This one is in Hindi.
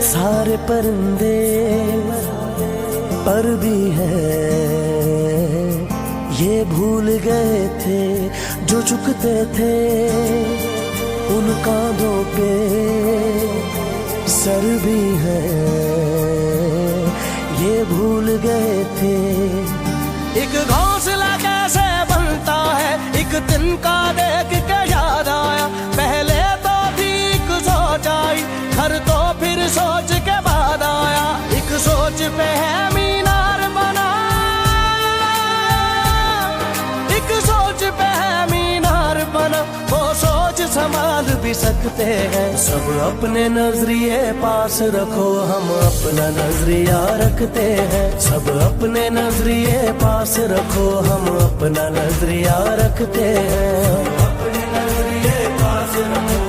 सारे परिंदे पर भी है, ये भूल गए थे जो झुकते थे उन कांधों पे सर भी है, ये भूल गए थे। एक घोंसला कैसे बनता है एक दिन का देख के याद आया, पहले तो ठीक सोच आई घर तो फिर सोच के बाद आया, एक सोच पे है मीनार बना, एक सोच पे है मीनार बना, वो सोच संभाल भी सकते हैं। सब अपने नजरिए पास रखो, हम अपना नजरिया रखते हैं, सब अपने नजरिए पास रखो, हम अपना नजरिया रखते हैं, अपने नजरिए पास रखो।